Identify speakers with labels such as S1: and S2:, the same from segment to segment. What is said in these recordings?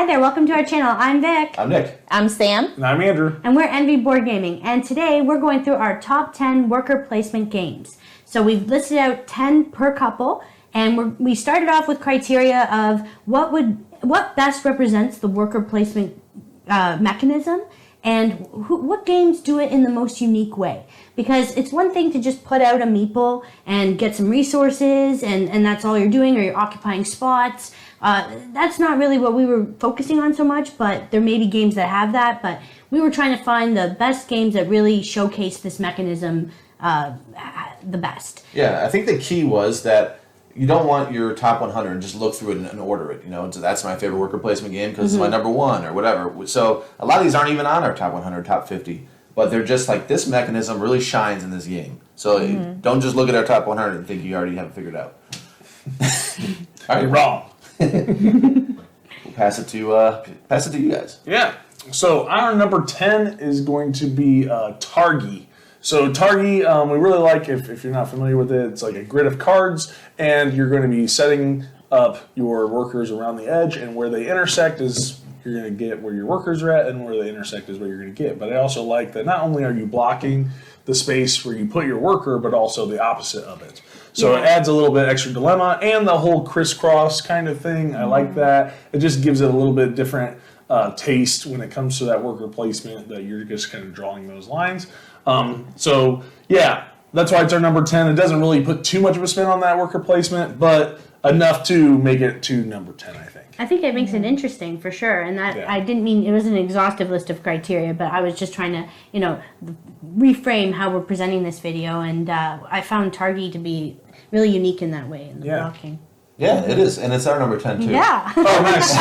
S1: Hi there, welcome to our channel. I'm Vic.
S2: I'm Nick.
S3: I'm Sam.
S4: And I'm Andrew.
S1: And we're Envy Board Gaming. And today we're going through our top 10 worker placement games. So we've listed out 10 per couple, and we started off with criteria of what best represents the worker placement mechanism, and what games do it in the most unique way. Because it's one thing to just put out a meeple and get some resources, and that's all you're doing, or you're occupying spots. That's not really what we were focusing on so much, but there may be games that have that. But we were trying to find the best games that really showcase this mechanism the best.
S2: Yeah, I think the key was that you don't want your top 100 and just look through it and order it. You know, so that's my favorite worker placement game because it's my number one or whatever. So a lot of these aren't even on our top 100, top 50. But they're just like, this mechanism really shines in this game. So don't just look at our top 100 and think you already have it figured out. All right,
S4: You're wrong.
S2: We'll pass it to you guys.
S4: Yeah. So our number 10 is going to be Targi. So Targi, we really like, if you're not familiar with it, it's like a grid of cards, and you're going to be setting up your workers around the edge, and where they intersect is you're going to get where your workers are at, and where they intersect is where you're going to get. But I also like that not only are you blocking the space where you put your worker, but also the opposite of it. So it adds a little bit extra dilemma, and the whole crisscross kind of thing. I like that. It just gives it a little bit different taste when it comes to that worker placement, that you're just kind of drawing those lines. So yeah, that's why it's our number 10. It doesn't really put too much of a spin on that worker placement, but enough to make it to number 10, I think.
S1: I think it makes it interesting for sure, and that I didn't mean it was an exhaustive list of criteria, but I was just trying to, reframe how we're presenting this video, and I found Targi to be really unique in that way in the blocking.
S2: Yeah, it is, and it's our number 10 too.
S1: Yeah.
S4: Oh, nice.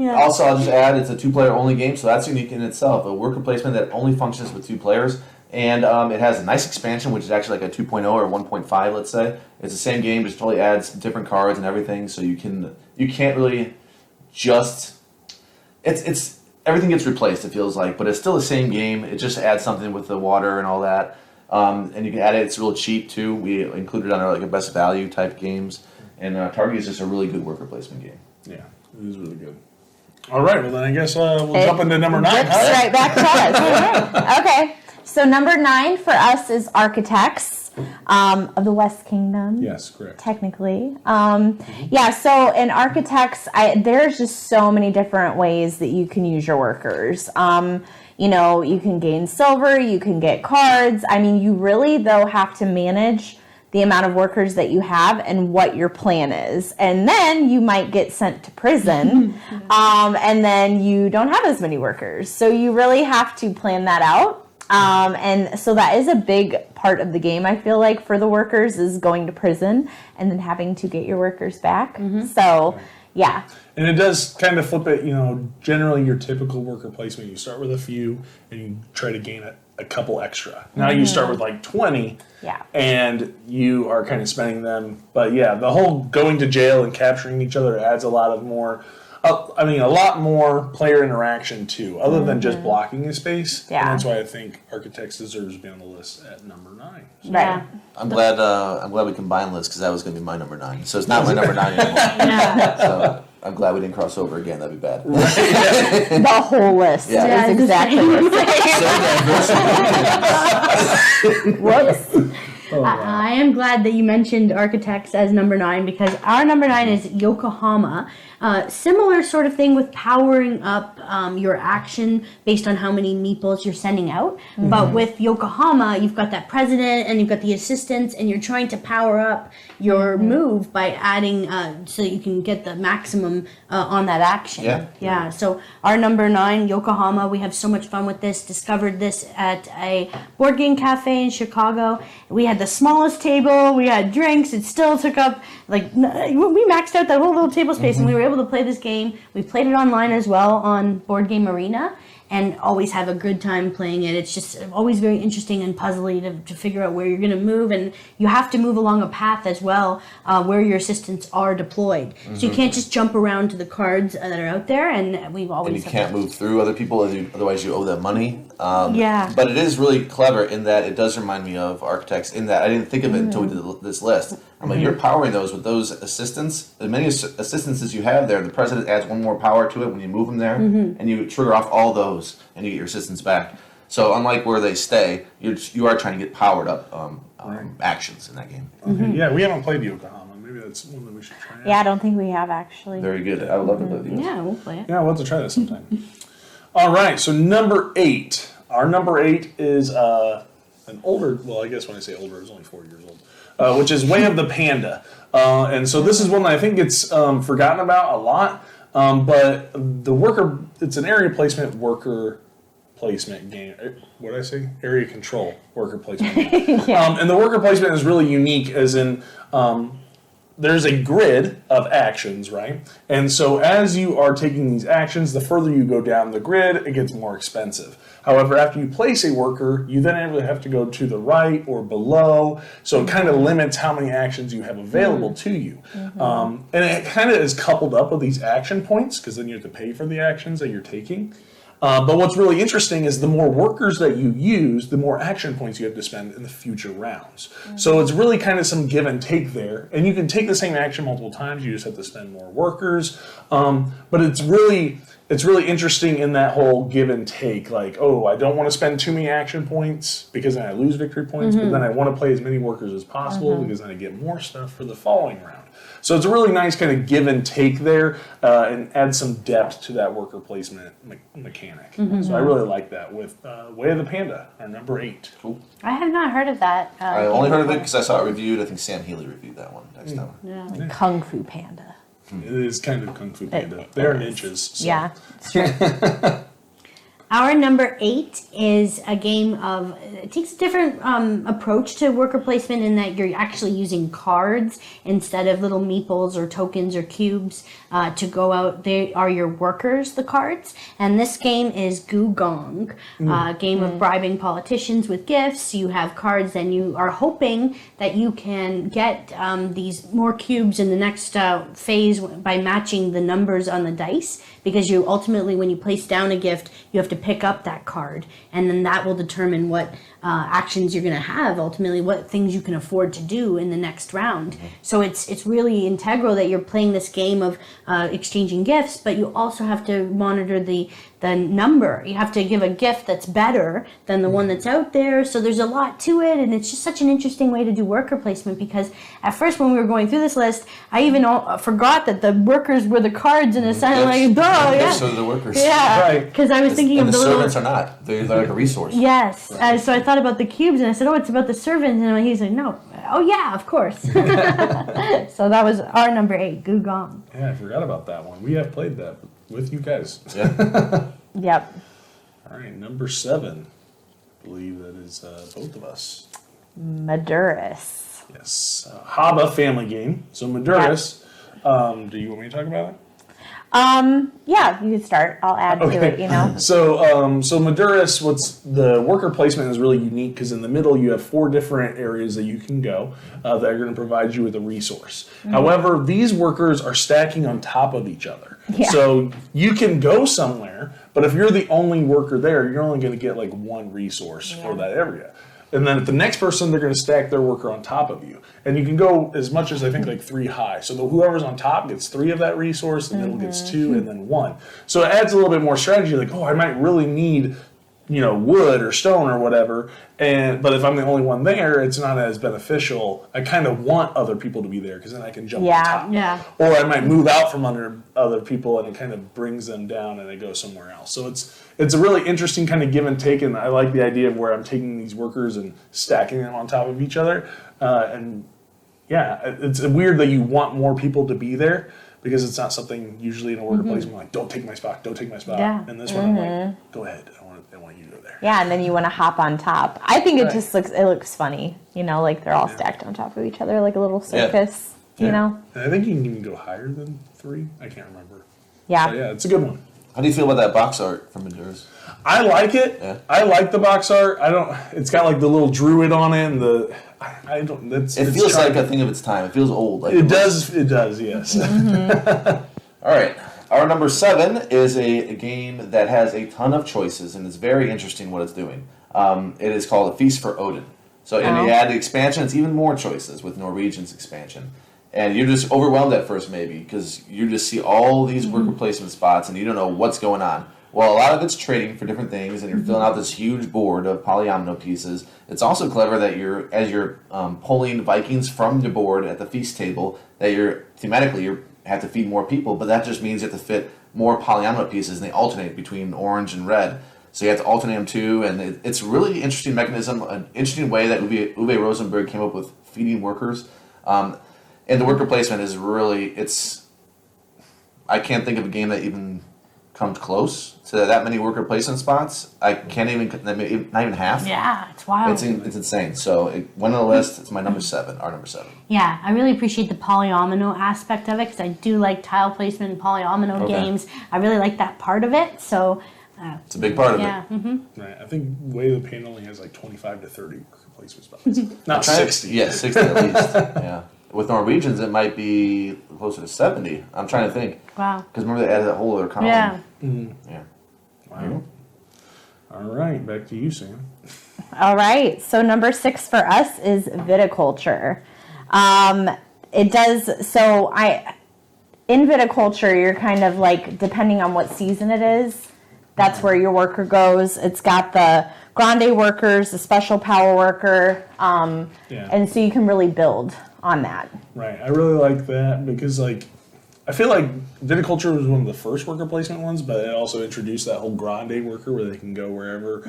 S2: Also, I'll just add, it's a two-player only game, so that's unique in itself. A worker placement that only functions with two players, and it has a nice expansion, which is actually like a 2.0 or 1.5, let's say. It's the same game, just totally adds different cards and everything, so you can't really just... It's everything gets replaced, it feels like, but it's still the same game. It just adds something with the water and all that. And you can add it. It's real cheap too. We included it on our best value type games. And Targi is just a really good worker placement game.
S4: Yeah, it is really good. All right, well then I guess we'll jump into number 9.
S3: Rips right back to us. Okay, so number 9 for us is Architects of the West Kingdom.
S4: Yes, correct.
S3: Technically. Yeah, so in Architects, there's just so many different ways that you can use your workers. You can gain silver, you can get cards. I mean, you really, though, have to manage the amount of workers that you have and what your plan is. And then you might get sent to prison, and then you don't have as many workers. So you really have to plan that out. And so that is a big part of the game, I feel like, for the workers, is going to prison and then having to get your workers back. So, yeah.
S4: And it does kind of flip it, generally your typical worker placement, you start with a few and you try to gain a couple extra. Now you start with like 20 and you are kind of spending them. But yeah, the whole going to jail and capturing each other adds a lot more player interaction too, other than just blocking a space.
S3: Yeah.
S4: And that's why I think Architects deserves to be on the list at number 9. So.
S3: Right.
S2: I'm glad we combined lists because that was going to be my number 9. So it's not my number 9 anymore. So I'm glad we didn't cross over again. That'd be bad.
S3: The whole list is exactly the same. Whoops.
S1: I am glad that you mentioned Architects as number 9, because our number 9 is Yokohama. Similar sort of thing with powering up your action based on how many meeples you're sending out. But with Yokohama, you've got that president and you've got the assistants, and you're trying to power up your move by adding so you can get the maximum on that action. Yeah. So our number 9, Yokohama, we have so much fun with this. Discovered this at a board game cafe in Chicago. We had the smallest table. We had drinks. It still took up, we maxed out that whole little table space, and we were able to play this game. We played it online as well on Board Game Arena, and always have a good time playing it. It's just always very interesting and puzzly to figure out where you're going to move, and you have to move along a path as well where your assistants are deployed. So you can't just jump around to the cards that are out there, and we've always...
S2: And you can't move through other people, otherwise you owe them money.
S1: Yeah.
S2: But it is really clever in that it does remind me of Architects, in that. I didn't think of it until we did this list. I'm like, you're powering those with those assistants. As many assistants as you have there, the president adds one more power to it when you move them there, and you trigger off all those, and you get your assistants back. So unlike where they stay, you are trying to get powered up actions in that game.
S4: Okay, yeah, we haven't played Yokohama. Maybe that's one that we should try out.
S3: Yeah, I don't think we have actually.
S2: Very good. I would love to play these.
S1: Yeah, we'll play it.
S4: Yeah, we'll have to try that sometime. All right, so number 8. Our number 8 is an older, well, I guess when I say older, it's only 4 years old, which is Way of the Panda. And so this is one that I think gets forgotten about a lot, but it's an area placement worker placement game. What did I say? Area control worker placement game. And the worker placement is really unique as in there's a grid of actions, right? And so as you are taking these actions, the further you go down the grid, it gets more expensive. However, after you place a worker, you then actually have to go to the right or below. So it kind of limits how many actions you have available to you. And it kind of is coupled up with these action points because then you have to pay for the actions that you're taking. But what's really interesting is the more workers that you use, the more action points you have to spend in the future rounds. So it's really kind of some give and take there. And you can take the same action multiple times, you just have to spend more workers. But it's really interesting in that whole give and take. Like, oh, I don't want to spend too many action points because then I lose victory points, but then I want to play as many workers as possible because then I get more stuff for the following round. So it's a really nice kind of give and take there and add some depth to that worker placement mechanic. So I really like that with Way of the Panda, our number 8.
S2: Cool.
S1: I have not heard of that.
S2: I only heard of it because I saw it reviewed. I think Sam Healy reviewed that one next time.
S1: Yeah.
S3: Kung Fu Panda.
S4: It is kind of Kung Fu Panda. They're ninjas. So.
S3: Yeah, it's true.
S1: Our number 8 is a game of, it takes a different approach to worker placement in that you're actually using cards instead of little meeples or tokens or cubes to go out. They are your workers, the cards. And this game is Gu Gong, a game of bribing politicians with gifts. You have cards and you are hoping that you can get these more cubes in the next phase by matching the numbers on the dice. Because you ultimately, when you place down a gift, you have to pick up that card, and then that will determine what actions you're going to have. Ultimately, what things you can afford to do in the next round. So it's really integral that you're playing this game of exchanging gifts, but you also have to monitor the number. You have to give a gift that's better than the one that's out there. So there's a lot to it, and it's just such an interesting way to do worker placement. Because at first, when we were going through this list, I even forgot that the workers were the cards, and it sounded like, duh, yeah.
S2: So are the workers.
S1: Yeah,
S4: Right.
S1: because I was thinking
S2: And
S1: of
S2: the
S1: the little...
S2: servants are not. They're like a resource.
S1: Yes. So I thought about the cubes, and I said, oh, it's about the servants. And he's like, no. Oh, yeah, of course. So that was our number 8, Gu Gong.
S4: Yeah, I forgot about that one. We have played that with you guys.
S2: Yeah.
S3: Yep.
S4: All right, number 7. I believe that is both of us.
S3: Maduris.
S4: Yes. Haba family game. So Maduris, do you want me to talk about it?
S3: Yeah, you can start. I'll add to it, you know.
S4: So Maduris, the worker placement is really unique because in the middle you have 4 different areas that you can go that are going to provide you with a resource. However, these workers are stacking on top of each other.
S3: Yeah.
S4: So you can go somewhere, but if you're the only worker there, you're only going to get like 1 resource for that area. And then at the next person, they're going to stack their worker on top of you. And you can go as much as I think like 3 high. So whoever's on top gets 3 of that resource, the middle gets 2, and then 1. So it adds a little bit more strategy. Like, oh, I might really need, wood or stone or whatever. But if I'm the only one there, it's not as beneficial. I kind of want other people to be there because then I can jump on top.
S1: Yeah.
S4: Or I might move out from under other people and it kind of brings them down and they go somewhere else. So it's a really interesting kind of give and take, and I like the idea of where I'm taking these workers and stacking them on top of each other. And yeah, it's weird that you want more people to be there because it's not something usually in a worker placement like, don't take my spot, don't take my spot.
S1: Yeah.
S4: And this one I'm like, go ahead, I want you to go there.
S3: Yeah, and then you want to hop on top. I think it just looks funny, like they're all stacked on top of each other like a little circus, you know?
S4: And I think you can even go higher than 3. I can't remember.
S3: Yeah.
S4: But yeah, it's a good one.
S2: How do you feel about that box art from Maduris?
S4: I like it.
S2: Yeah.
S4: I like the box art. It's got like the little druid on it and
S2: It feels like a thing of its time. It feels old. Like
S4: It does, yes.
S2: All right. Our number 7 is a game that has a ton of choices, and it's very interesting what it's doing. It is called A Feast for Odin. So, and you add the expansion, it's even more choices with Norwegian's expansion. And you're just overwhelmed at first, maybe, because you just see all these worker placement spots and you don't know what's going on. Well, a lot of it's trading for different things, and you're filling out this huge board of polyomino pieces. It's also clever that as you're pulling Vikings from the board at the feast table, that thematically you have to feed more people, but that just means you have to fit more polyomino pieces, and they alternate between orange and red. So you have to alternate them too, and it's a really interesting mechanism, an interesting way that Uwe Rosenberg came up with feeding workers. And the worker placement is really, I can't think of a game that even comes close to that many worker placement spots. I can't even, not even half.
S1: Yeah, it's wild.
S2: It's insane. So it went on the list. It's my number 7, our number 7.
S1: Yeah, I really appreciate the polyomino aspect of it because I do like tile placement and polyomino games. I really like that part of it. So
S2: it's a big part of it.
S1: Yeah.
S4: Right. I think Way of the Pain only has like 25 to 30 worker placement spots. Not 60.
S2: Yeah, 60 at least. Yeah. With Norwegians, it might be closer to 70. I'm trying to think.
S1: Wow.
S2: Because remember they added that whole other column.
S1: Yeah.
S2: Yeah.
S4: Wow. All right, back to you, Sam.
S3: All right. So number 6 for us is viticulture. In viticulture, you're kind of like, depending on what season it is, that's where your worker goes. It's got the grande workers, the special power worker, and so you can really build on that.
S4: Right. I really like that because, like, I feel like viticulture was one of the first worker placement ones, but it also introduced that whole grande worker where they can go wherever,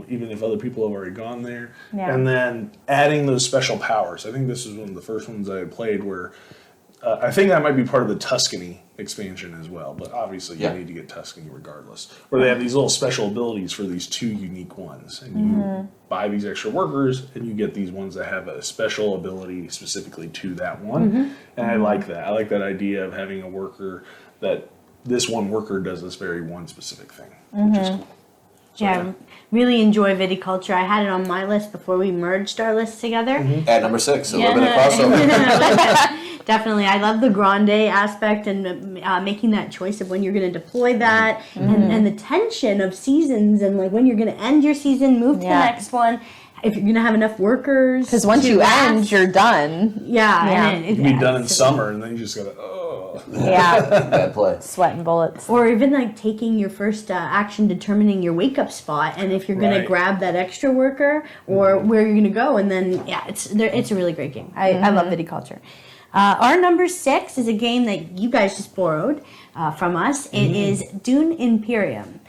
S4: even if other people have already gone there.
S3: Yeah.
S4: And then adding those special powers. I think this is one of the first ones I had played where I think that might be part of the Tuscany expansion as well, but obviously you need to get Tuscany regardless. Where they have these little special abilities for these 2 unique ones. And you buy these extra workers, and you get these ones that have a special ability specifically to that one. And I like that. I like that idea of having a worker that this one worker does this very one specific thing, which is cool. So,
S1: Yeah, really enjoy viticulture. I had it on my list before we merged our lists together.
S2: At number 6, a little bit of crossover.
S1: Definitely. I love the grande aspect and making that choice of when you're going to deploy that and the tension of seasons and like when you're going to end your season, move to the next one. If you're going to have enough workers.
S3: Because once you end, you're done.
S1: Yeah.
S4: You can be done in summer, and then you just got to,
S3: Yeah.
S2: Bad play.
S3: Sweating bullets.
S1: Or even like taking your first action determining your wake up spot and if you're going to grab that extra worker or where you're going to go. And then, it's a really great game. I love viticulture. Our number 6 is a game that you guys just borrowed from us. It is Dune Imperium.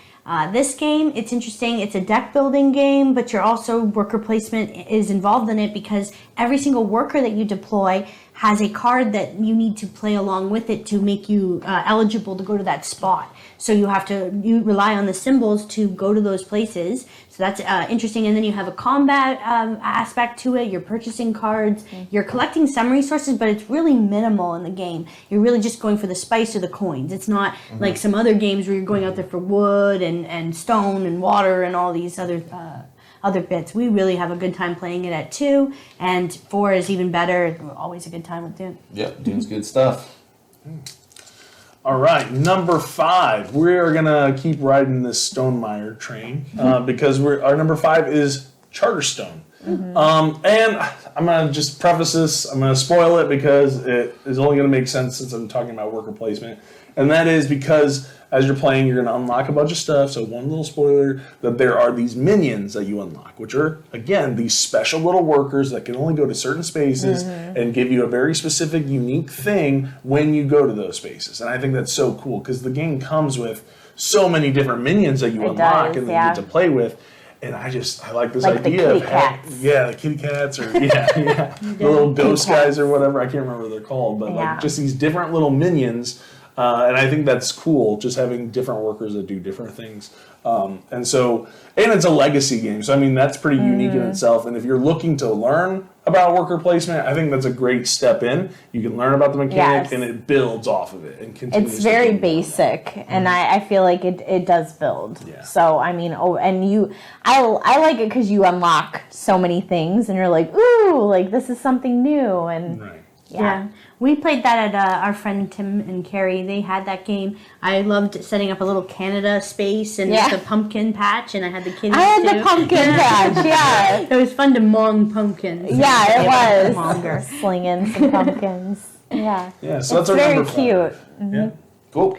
S1: This game, it's interesting. It's a deck building game, but you're also worker placement is involved in it because every single worker that you deploy has a card that you need to play along with it to make you eligible to go to that spot. So you rely on the symbols to go to those places. So that's interesting. And then you have a combat aspect to it. You're purchasing cards. You're collecting some resources, but it's really minimal in the game. You're really just going for the spice or the coins. It's not like some other games where you're going out there for wood and stone and water and all these other bits. We really have a good time playing it at 2, and 4 is even better. Always a good time with Dune.
S2: Yep, Dune's good stuff.
S4: All right, number 5. We are gonna keep riding this Stonemaier train because our number 5 is Charterstone. And I'm gonna just preface this. I'm gonna spoil it because it is only gonna make sense since I'm talking about worker placement, and that is because as you're playing, you're gonna unlock a bunch of stuff. So one little spoiler: that there are these minions that you unlock, which are again these special little workers that can only go to certain spaces and give you a very specific, unique thing when you go to those spaces. And I think that's so cool because the game comes with so many different minions that you unlock and that you get to play with. And I like this idea
S3: the kitty cats.
S4: the kitty cats or the little ghost guys or whatever. I can't remember what they're called, but like just these different little minions. And I think that's cool, just having different workers that do different things. And it's a legacy game. So, I mean, that's pretty unique in itself. And if you're looking to learn about worker placement, I think that's a great step in. You can learn about the mechanic and it builds off of it and continues.
S3: It's very basic, and I feel like it does build.
S4: Yeah.
S3: So, I mean, I like it because you unlock so many things, and you're like, ooh, like this is something new. And
S4: Right.
S1: Yeah. We played that at our friend Tim and Carrie. They had that game. I loved setting up a little Canada space and the pumpkin patch, and I had the kids.
S3: I had the pumpkin patch. Yeah,
S1: it was fun to mong pumpkins.
S3: Yeah, it was. Slinging some pumpkins. Yeah.
S4: Yeah. So that's
S3: it's
S4: our
S3: very
S4: number 5.
S3: cute.
S4: Yeah.
S2: Cool.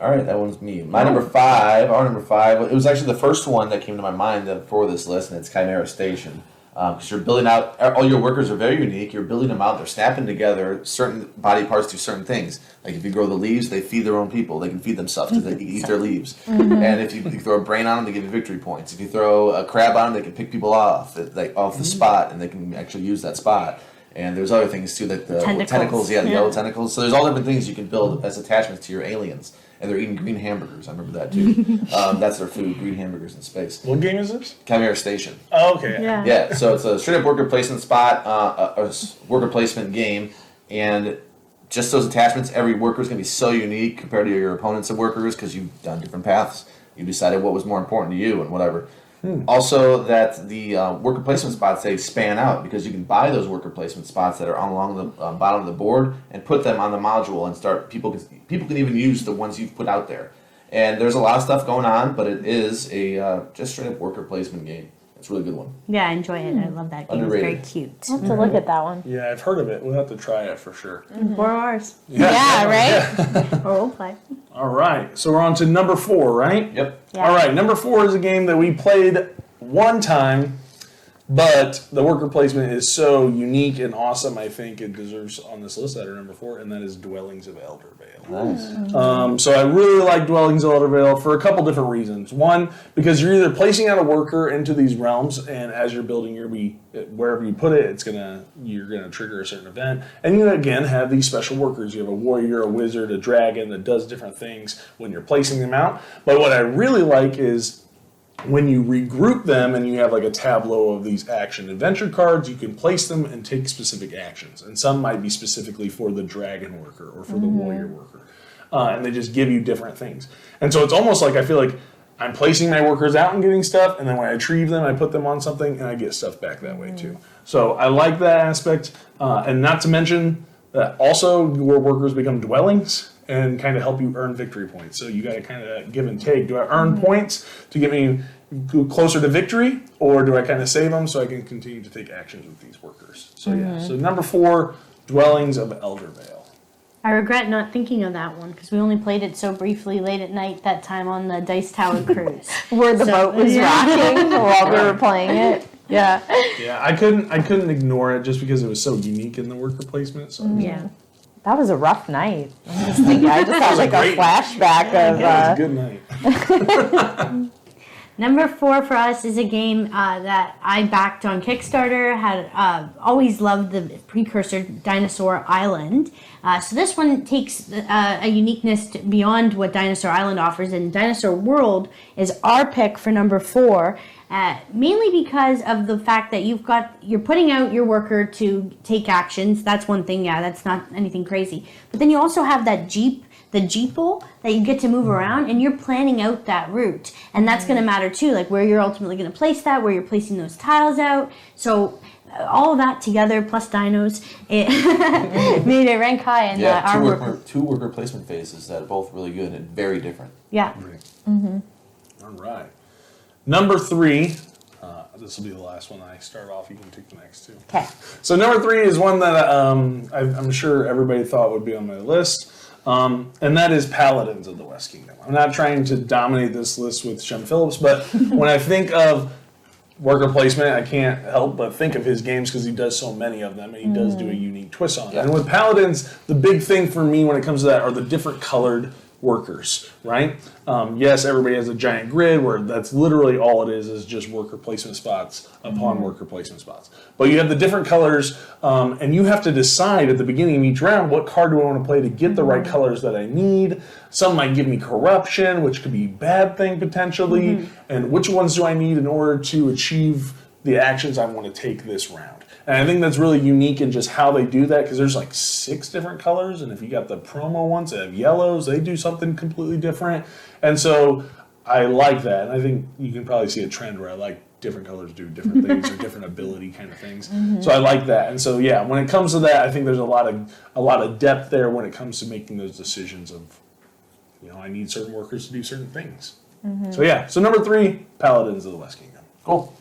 S2: All right, that one's me. My number 5, our number 5, it was actually the first one that came to my mind for this list, and it's Chimera Station. Because you're building out, all your workers are very unique. You're building them out. They're snapping together. Certain body parts do certain things. Like if you grow the leaves, they feed their own people. They can feed themselves because they eat their leaves. And if you throw a brain on them, they give you victory points. If you throw a crab on them, they can pick people off, off the spot, and they can actually use that spot. And there's other things too, like the tentacles, the yellow tentacles. So there's all different things you can build as attachments to your aliens. And they're eating green hamburgers. I remember that too. That's their food, green hamburgers in space.
S4: What game is this?
S2: Chimera Station.
S4: Oh, okay.
S2: Yeah, so it's a straight up worker placement spot, a worker placement game, and just those attachments, every worker is going to be so unique compared to your opponents and workers because you've done different paths. You decided what was more important to you and whatever. Also, that the worker placement spots, they span out because you can buy those worker placement spots that are along the bottom of the board and put them on the module and start. People can even use the ones you've put out there. And there's a lot of stuff going on, but it is a just straight up worker placement game. It's a really good one.
S1: Yeah, I enjoy it. I love that game.
S2: Underrated.
S1: It's very cute.
S3: I'll have to look at that one.
S4: Yeah, I've heard of it. We'll have to try it for sure.
S1: 4 hours.
S3: Yeah, right?
S1: Or we'll play.
S4: All right. So we're on to number 4, right?
S2: Yep.
S3: Yeah.
S4: All right. Number 4 is a game that we played one time, but the worker placement is so unique and awesome. I think it deserves on this list at our number 4, and that is Dwellings of Eldervale.
S2: Nice.
S4: So I really like Dwellings of Eldervale for a couple different reasons. One, because you're either placing out a worker into these realms, and as you're building wherever you put it, you're gonna trigger a certain event. And you again have these special workers. You have a warrior, a wizard, a dragon that does different things when you're placing them out. But what I really like is when you regroup them and you have like a tableau of these action adventure cards, you can place them and take specific actions. And some might be specifically for the dragon worker or for the warrior worker. And they just give you different things. And so it's almost like I feel like I'm placing my workers out and getting stuff, and then when I retrieve them, I put them on something and I get stuff back that way too. So I like that aspect. And not to mention that also your workers become dwellings and kind of help you earn victory points. So you got to kind of give and take. Do I earn points to get me closer to victory, or do I kind of save them so I can continue to take actions with these workers? So so number 4, Dwellings of Eldervale.
S1: I regret not thinking of that one because we only played it so briefly late at night that time on the Dice Tower cruise.
S3: Where the boat was rocking while we were playing it. Yeah.
S4: Yeah, I couldn't ignore it just because it was so unique in the worker placement. So
S1: Yeah.
S3: That was a rough night. I'm just thinking, I just had like a
S4: great
S3: flashback
S4: it was a
S3: of.
S4: good night.
S1: Number 4 for us is a game that I backed on Kickstarter. Had always loved the precursor Dinosaur Island. So this one takes a uniqueness beyond what Dinosaur Island offers, and Dinosaur World is our pick for number 4. Mainly because of the fact that you're putting out your worker to take actions. That's one thing. Yeah, that's not anything crazy. But then you also have that the jeeple that you get to move around, and you're planning out that route, and that's going to matter too. Like where you're ultimately going to place that, where you're placing those tiles out. So all of that together plus dinos, it made it rank high in our worker.
S2: 2 worker placement phases that are both really good and very different.
S1: Yeah.
S4: All right. Number 3, this will be the last one I start off. You can take the next 2.
S3: Okay.
S4: So number 3 is one that I'm sure everybody thought would be on my list, and that is Paladins of the West Kingdom. I'm not trying to dominate this list with Shem Phillips, but when I think of worker placement, I can't help but think of his games because he does so many of them, and he does do a unique twist on it. And with Paladins, the big thing for me when it comes to that are the different colored workers, right? Yes, everybody has a giant grid where that's literally all it is just worker placement spots upon worker placement spots. But you have the different colors, and you have to decide at the beginning of each round what card do I want to play to get the right colors that I need. Some might give me corruption, which could be a bad thing potentially, and which ones do I need in order to achieve the actions I want to take this round. And I think that's really unique in just how they do that, because there's like 6 different colors, and if you got the promo ones that have yellows, they do something completely different. And so I like that, and I think you can probably see a trend where I like different colors do different things or different ability kind of things. So I like that. And so yeah, when it comes to that, I think there's a lot of depth there when it comes to making those decisions of, I need certain workers to do certain things. So yeah, so number 3, Paladins of the West Kingdom.
S2: Cool.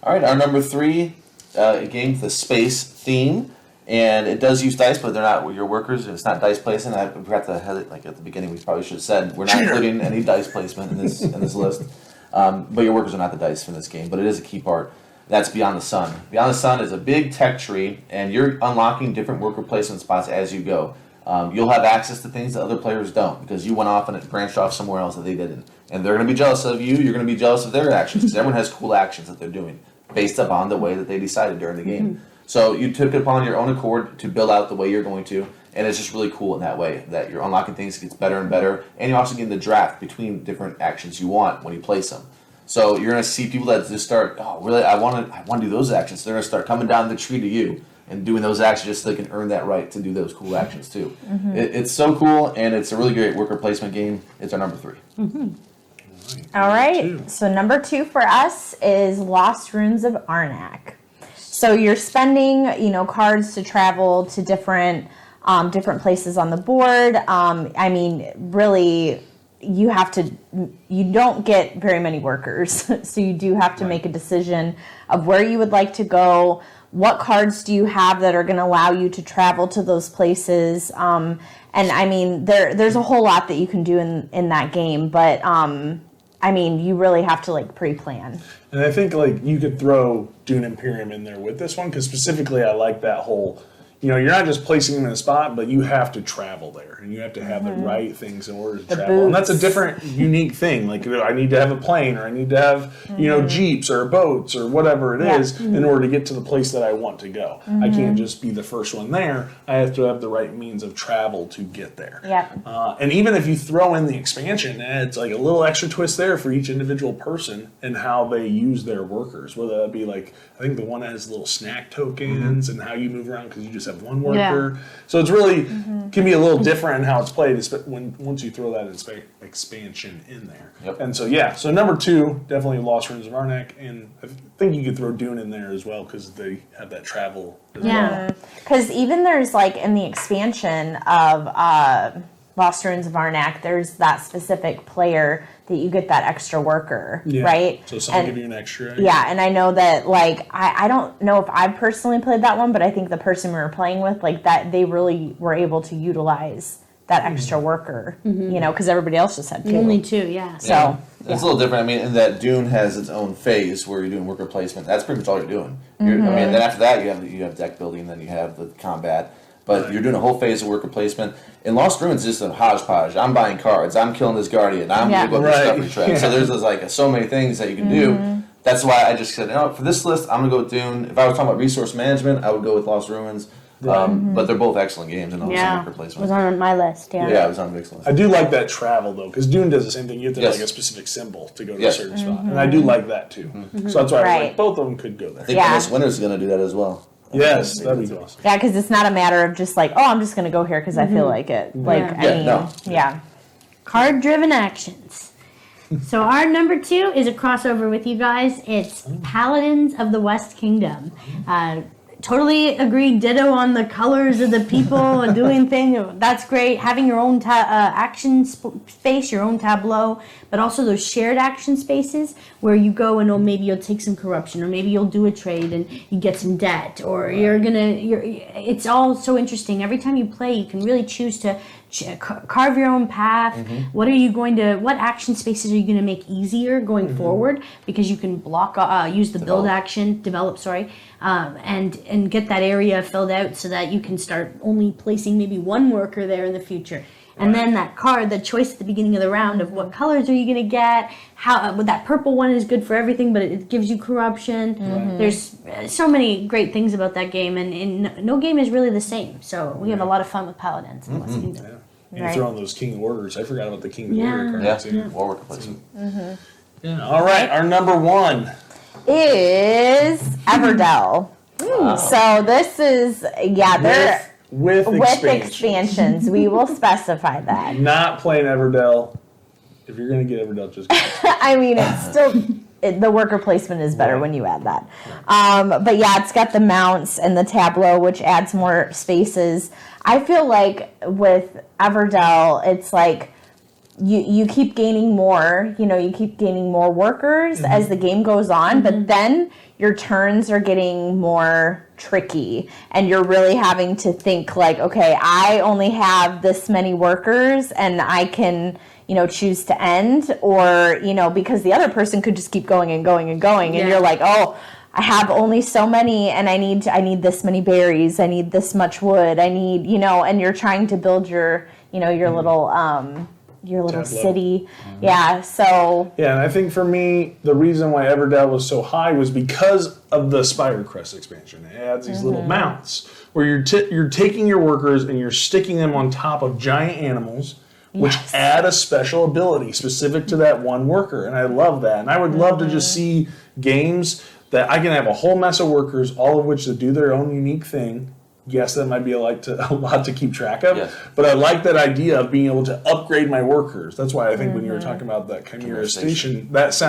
S2: All right, our number 3 game, the space theme, and it does use dice, but they're not your workers. It's not dice placement. I forgot to have it like at the beginning. We probably should have said we're not including any dice placement in this list. But your workers are not the dice from this game, but it is a key part. That's Beyond the Sun. Beyond the Sun is a big tech tree, and you're unlocking different worker placement spots as you go. You'll have access to things that other players don't because you went off and it branched off somewhere else that they didn't. And they're going to be jealous of you. You're going to be jealous of their actions because everyone has cool actions that they're doing based upon the way that they decided during the game. So you took it upon your own accord to build out the way you're going to, and it's just really cool in that way that you're unlocking things, it gets better and better, and you're also getting the draft between different actions you want when you place them. So you're going to see people that just start, oh, really, I want to do those actions. So they're going to start coming down the tree to you and doing those actions just so they can earn that right to do those cool actions too. It's so cool, and it's a really great worker placement game. It's our number 3.
S3: All right. So number 2 for us is Lost Ruins of Arnak. So you're spending, cards to travel to different places on the board. I mean, really, you don't get very many workers. So you do have to make a decision of where you would like to go. What cards do you have that are going to allow you to travel to those places? And I mean, there's a whole lot that you can do in that game, but I mean, you really have to pre-plan.
S4: And I think you could throw Dune Imperium in there with this one because specifically I like that whole, you're not just placing them in a spot, but you have to travel there and you have to have the right things in order to travel. And that's a different, unique thing. I need to have a plane or I need to have, jeeps or boats or whatever it is in order to get to the place that I want to go. I can't just be the first one there. I have to have the right means of travel to get there. And even if you throw in the expansion, it adds a little extra twist there for each individual person and how they use their workers. Whether that be I think the one that has little snack tokens and how you move around because you just have one worker. So it's really can be a little different in how it's played once you throw that expansion in there. And so so number 2 definitely Lost Ruins of Arnak, and I think you could throw Dune in there as well because they have that travel as well.
S3: Because even there's in the expansion of Lost Ruins of Arnak, there's that specific player that you get that extra worker, right?
S4: So someone give you an extra.
S3: Yeah, and I know that I don't know if I personally played that one, but I think the person we were playing with that they really were able to utilize that extra worker, because everybody else just had 2.
S1: Only 2, yeah.
S3: So
S2: it's a little different. I mean, in that Dune has its own phase where you're doing worker placement. That's pretty much all you're doing. I mean, then after that you have deck building, then you have the combat. But you're doing a whole phase of worker placement. In Lost Ruins, it's just a hodgepodge. I'm buying cards. I'm killing this guardian. I'm going to go up the discovery track. So there's so many things that you can do. That's why I just said, for this list, I'm going to go with Dune. If I was talking about resource management, I would go with Lost Ruins. But they're both excellent games and also worker placement.
S1: It was on my list,
S2: Yeah, it was on Vic's list.
S4: I do like that travel though, because Dune does the same thing. You have to have a specific symbol to go to a certain spot, and I do like that too. So that's why I was both of them could go there.
S2: I think Endless Winter's going to do that as well.
S4: Yes, that'd be awesome.
S3: Yeah, because it's not a matter of just I'm just going to go here because I feel like it.
S1: Card-driven actions. So our number 2 is a crossover with you guys. It's Paladins of the West Kingdom. Totally agree, ditto on the colors of the people and doing things. That's great. Having your own action space, your own tableau, but also those shared action spaces where you go and maybe you'll take some corruption, or maybe you'll do a trade and you get some debt, or it's all so interesting. Every time you play, you can really choose to carve your own path. What action spaces are you going to make easier going forward, because you can use the build action, develop, and get that area filled out so that you can start only placing maybe one worker there in the future. And then that card, the choice at the beginning of the round of what colors are you going to get, how that purple one is good for everything, but it gives you corruption. There's so many great things about that game, and no game is really the same. So we have a lot of fun with Paladins in the West Kingdom.
S4: And you throw in those King Orders. I forgot about the King Order cards.
S2: War worker placement.
S4: All right, our number 1
S3: is Everdell. So this is they're
S4: with
S3: expansions. We will specify that.
S4: Not playing Everdell. If you're going to get Everdell, just get it.
S3: I mean, it's still the worker placement is better when you add that. But yeah, it's got the mounts and the tableau, which adds more spaces. I feel like with Everdell, it's like you keep gaining more, you keep gaining more workers as the game goes on, but then your turns are getting more tricky and you're really having to think like, okay, I only have this many workers and I can, choose to end, or, because the other person could just keep going and going and going, and you're like, oh, I have only so many and I need this many berries, I need this much wood, I need, and you're trying to build your, your little city. Yeah, so.
S4: Yeah, and I think for me, the reason why Everdell was so high was because of the Spire Crest expansion. It adds these little mounts where you're taking your workers and you're sticking them on top of giant animals, which add a special ability specific to that one worker. And I love that. And I would love to just see games that I can have a whole mess of workers, all of which that do their own unique thing. Yes, that might be a lot to keep track of, but I like that idea of being able to upgrade my workers. That's why I think when you were talking about that Chimera Station, that's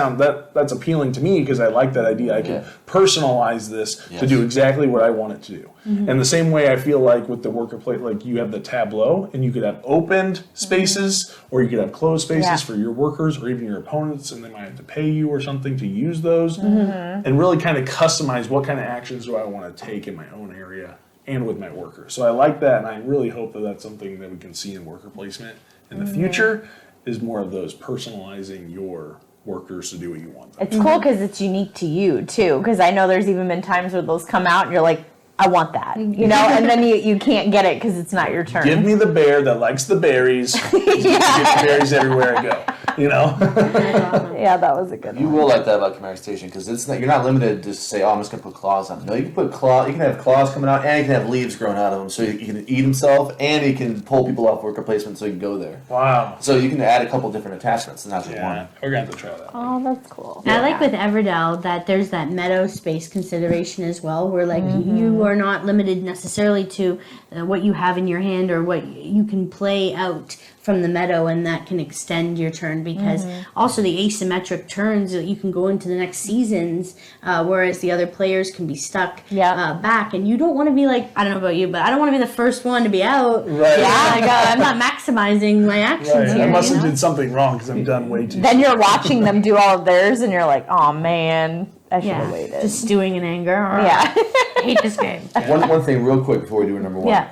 S4: appealing to me, because I like that idea. I can personalize this to do exactly what I want it to do. And the same way I feel like with the worker plate, like you have the tableau, and you could have opened spaces, or you could have closed spaces for your workers, or even your opponents, and they might have to pay you or something to use those, and really kind of customize what kind of actions do I want to take in my own area and with my workers. So I like that, and I really hope that that's something that we can see in worker placement in the future, is more of those personalizing your workers to do what you want them.
S3: It's cool because it's unique to you, too, because I know there's even been times where those come out and you're like, I want that, and then you can't get it because it's not your turn.
S4: Give me the bear that likes the berries. Get the berries everywhere I go.
S3: Yeah, that was a good one.
S2: You will like that about Chimera Station, because you're not limited to say, oh, I'm just going to put claws on them. No, you can have claws coming out, and you can have leaves growing out of them, so he can eat himself, and he can pull people off worker placement so he can go there.
S4: Wow.
S2: So you can add a couple different attachments, not just one.
S4: We're going to have to try that.
S3: Oh, that's cool.
S1: I like with Everdell that there's that meadow space consideration as well, where like you are not limited necessarily to what you have in your hand or what you can play out from the meadow, and that can extend your turn, because also the asymmetric turns that you can go into the next seasons, whereas the other players can be stuck back, and you don't want to be like, I don't know about you, but I don't want to be the first one to be out.
S4: Right.
S1: Yeah, I'm not maximizing my actions here.
S4: I must have did something wrong because I'm done way too
S3: Then you're watching them do all of theirs, and you're like, oh man, I should have waited.
S1: Just stewing in anger. I hate this game.
S2: One thing real quick before we do our number one.
S1: Yeah.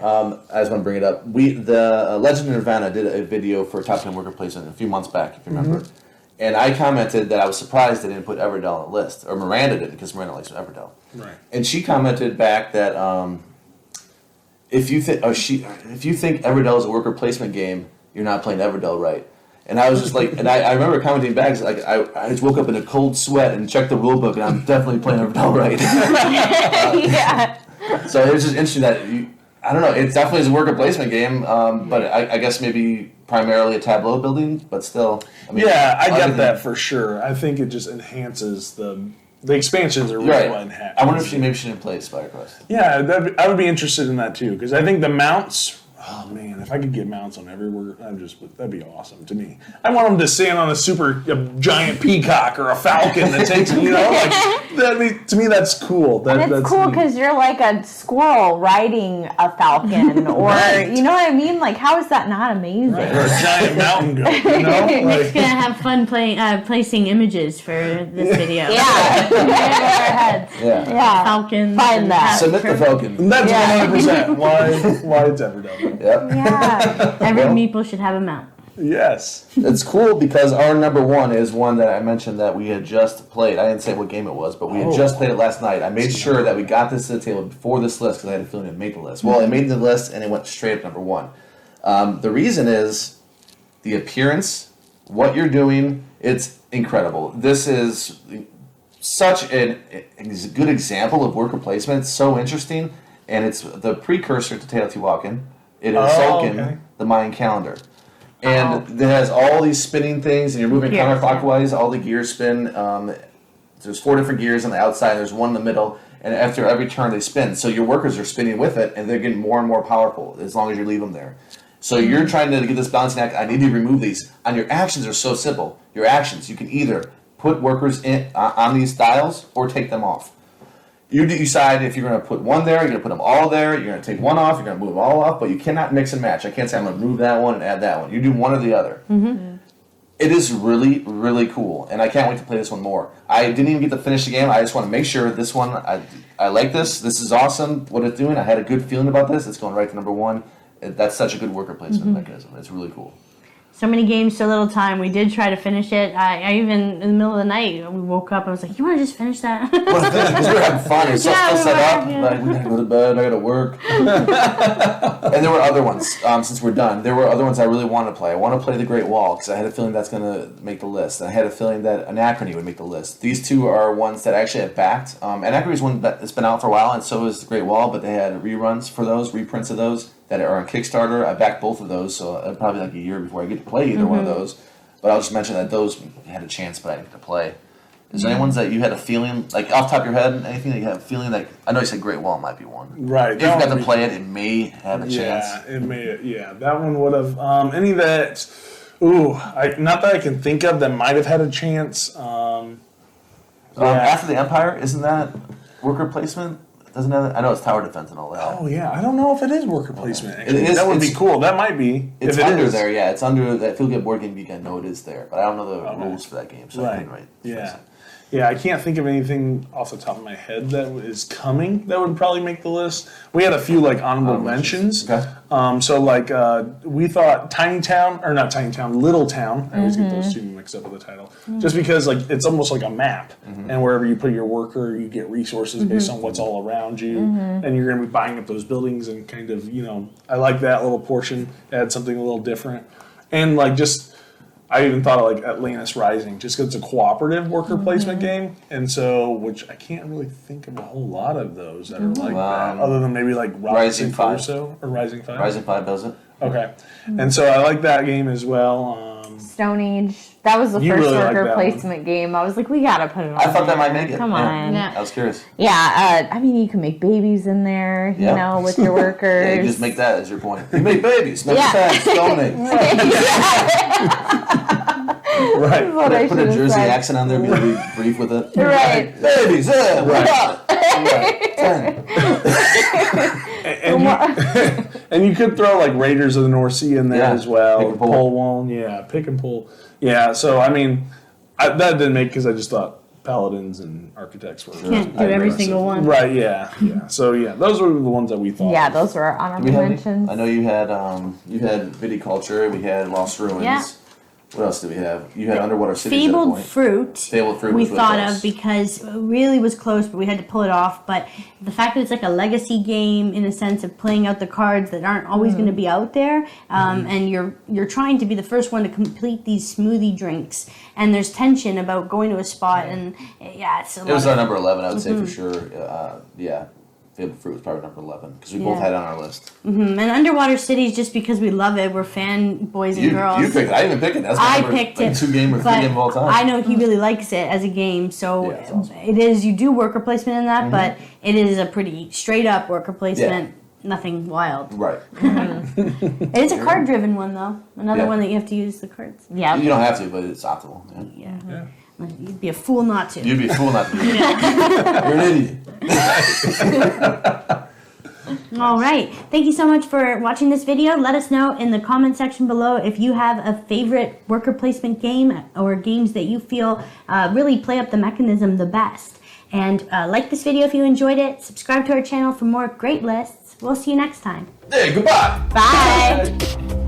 S2: I just want to bring it up. The Legend of Nirvana did a video for Top 10 Worker Placement a few months back, if you remember. And I commented that I was surprised they didn't put Everdell on the list. Or Miranda didn't, because Miranda likes Everdell.
S4: Right.
S2: And she commented back that if you think Everdell is a worker placement game, you're not playing Everdell right. And I was just like, and I remember commenting back, like I just woke up in a cold sweat and checked the rule book, and I'm definitely playing Everdell right. So it was just interesting that I don't know, it definitely is a worker placement game, but I guess maybe primarily a tableau building, but still. I mean,
S4: I get that for sure. I think it just enhances the expansions are really what enhance.
S2: I wonder if she didn't play Spire Quest.
S4: Yeah, I would be interested in that too, because I think the mounts. Oh man, if I could get mounts on everywhere, that'd be awesome to me. I want them to stand on a giant peacock or a falcon that takes, to me that's cool.
S3: And it's cool because you're like a squirrel riding a falcon, or you know what I mean? Like, how is that not amazing?
S4: Right. Or a giant mountain goat.
S1: Nick's gonna have fun placing images for this video.
S3: Yeah.
S1: Falcons.
S3: Find that.
S2: Submit the falcon.
S4: And that's 100% why it's Everdell.
S2: Yep.
S3: Yeah.
S1: Every meeple should have a mount.
S4: Yes.
S2: It's cool because our number one is one that I mentioned that we had just played. I didn't say what game it was, but we had just played it last night. I made sure that we got this to the table before this list because I had a feeling it made the list. Well, it made the list and it went straight up number one. The reason is the appearance, what you're doing, it's incredible. This is such a good example of worker placement. It's so interesting, and it's the precursor to Teotihuacan. It is Tzolk'in, the Mayan calendar. And it has all these spinning things, and you're moving counterclockwise. All the gears spin. There's 4 different gears on the outside. There's one in the middle. And after every turn, they spin. So your workers are spinning with it, and they're getting more and more powerful as long as you leave them there. So you're trying to get this balancing act. I need to remove these. And your actions are so simple. Your actions, you can either put workers on these tiles or take them off. You decide if you're going to put one there, you're going to put them all there, you're going to take one off, you're going to move them all off, but you cannot mix and match. I can't say I'm going to move that one and add that one. You do one or the other. Mm-hmm. It is really, really cool, and I can't wait to play this one more. I didn't even get to finish the game. I just want to make sure this one, I like this. This is awesome, what it's doing. I had a good feeling about this. It's going right to number 1. That's such a good worker placement mechanism. It's really cool.
S1: So many games, so little time. We did try to finish it. I even, in the middle of the night, we woke up. I was like, you want to just finish that?
S2: Well, because we were having fun. It was
S1: Yeah,
S2: all
S1: we
S2: set
S1: were,
S2: up.
S1: yeah.
S2: Like, we gotta go to bed. I gotta work. And there were other ones. Since we're done, there were other ones I really wanted to play. I want to play the Great Wall because I had a feeling that's gonna make the list. And I had a feeling that Anachrony would make the list. These two are ones that I actually have backed. Anachrony is one that's been out for a while, and so is the Great Wall. But they had reruns for those, reprints of those that are on Kickstarter. I backed both of those, so it'd probably like a year before I get to play either one of those. But I'll just mention that those had a chance, but I didn't get to play. Is there any ones that you had a feeling, like off the top of your head, anything that you had a feeling like, I know you said Great Wall might be one.
S4: Right.
S2: If you got to play it, it may have a chance.
S4: Yeah, it may. Yeah, that one would have. Any that, not that I can think of that might have had a chance.
S2: After the Empire, isn't that worker placement? Doesn't that? I know it's tower defense and all that.
S4: Oh yeah, I don't know if it is worker placement. Actually.
S2: It is-
S4: That would be
S2: it's-
S4: cool. That might be.
S2: It's
S4: if it
S2: under
S4: is.
S2: there, yeah. It's under that. If you get Board Game Geek, I know it is there, but I don't know the
S4: Okay.
S2: rules for that game, so I
S4: Right.
S2: couldn't write.
S4: Yeah. Yeah, I can't think of anything off the top of my head that is coming that would probably make the list. We had a few like honorable mentions.
S2: Okay.
S4: So like we thought Tiny Town, or not Tiny Town, Little Town. I always get those two mixed up with the title. Just because like it's almost like a map, and wherever you put your worker, you get resources based on what's all around you, and you're going to be buying up those buildings and kind of I like that little portion. Add something a little different, and like just. I even thought of like Atlantis Rising, just because it's a cooperative worker placement game, and so which I can't really think of a whole lot of those that are like that, other than maybe like
S2: Rising 5.
S4: Crusoe or Rising 5.
S2: Rising 5 does it.
S4: Okay, and so I like that game as well.
S3: Stone Age. That was the
S4: You
S3: first
S4: really like
S3: worker
S4: that one.
S3: placement game. I was like, we gotta put it on.
S2: I thought that
S3: there.
S2: might make it.
S3: Come
S2: Yeah.
S3: on.
S1: Yeah.
S2: I was curious.
S3: Yeah, I mean, you can make babies in there, you
S2: Yeah.
S3: know, with your workers.
S2: Yeah, you just make that as your point. You make babies. Make
S3: Yeah.
S2: sense. Donate.
S4: Right.
S3: What I
S2: Put a
S3: should've
S2: Jersey
S3: said.
S2: accent on there. Be really brief with it.
S3: Right.
S2: Babies. Yeah.
S4: Right.
S2: Right. 10.
S4: And you could throw like Raiders of the North Sea in there
S2: Yeah,
S4: as well.
S2: pick and pull.
S4: Pull one, yeah, pick and pull. Yeah, so I mean, that didn't make because I just thought Paladins and Architects were
S1: Can't do every single one.
S4: Right, yeah. So yeah, those were the ones that we thought.
S3: Yeah, those were
S2: Do
S3: honorable
S2: we have any?
S3: mentions.
S2: I know you had Viticulture. We had Lost Ruins.
S1: Yeah.
S2: What else did we have? You had Underwater Cities at a
S1: Fabled
S2: point.
S1: Fruit.
S2: Fabled Fruit
S1: We
S2: was really
S1: thought
S2: close.
S1: of because it really was close, but we had to pull it off. But the fact that it's like a legacy game in a sense of playing out the cards that aren't always going to be out there, and you're trying to be the first one to complete these smoothie drinks, and there's tension about going to a spot, and it's a
S2: It was
S1: lot
S2: our
S1: of-
S2: number 11, I would say for sure. Yeah. Fabled Fruit was probably number 11 because we both
S1: Yeah.
S2: had it on our list.
S1: And Underwater Cities, just because we love it, we're fanboys and girls.
S2: You picked it. I didn't even pick it. That's my
S1: I
S2: number,
S1: picked
S2: like,
S1: it,
S2: 2 game or 3
S1: but
S2: game of all time.
S1: I know he really likes it as a game, so
S2: Yeah, it's awesome.
S1: it is. You do worker placement in that, but it is a pretty straight up worker placement. Nothing wild.
S2: Right.
S1: It is a card driven one though. Another
S2: Yeah.
S1: one that you have to use the cards.
S3: Yeah.
S2: You don't have to, but it's optimal. Yeah.
S1: Yeah. You'd be a fool not to.
S2: You'd be a fool not to do it. You're an idiot.
S1: All right. Thank you so much for watching this video. Let us know in the comment section below if you have a favorite worker placement game or games that you feel really play up the mechanism the best. And like this video if you enjoyed it. Subscribe to our channel for more great lists. We'll see you next time.
S2: Hey, goodbye.
S1: Bye.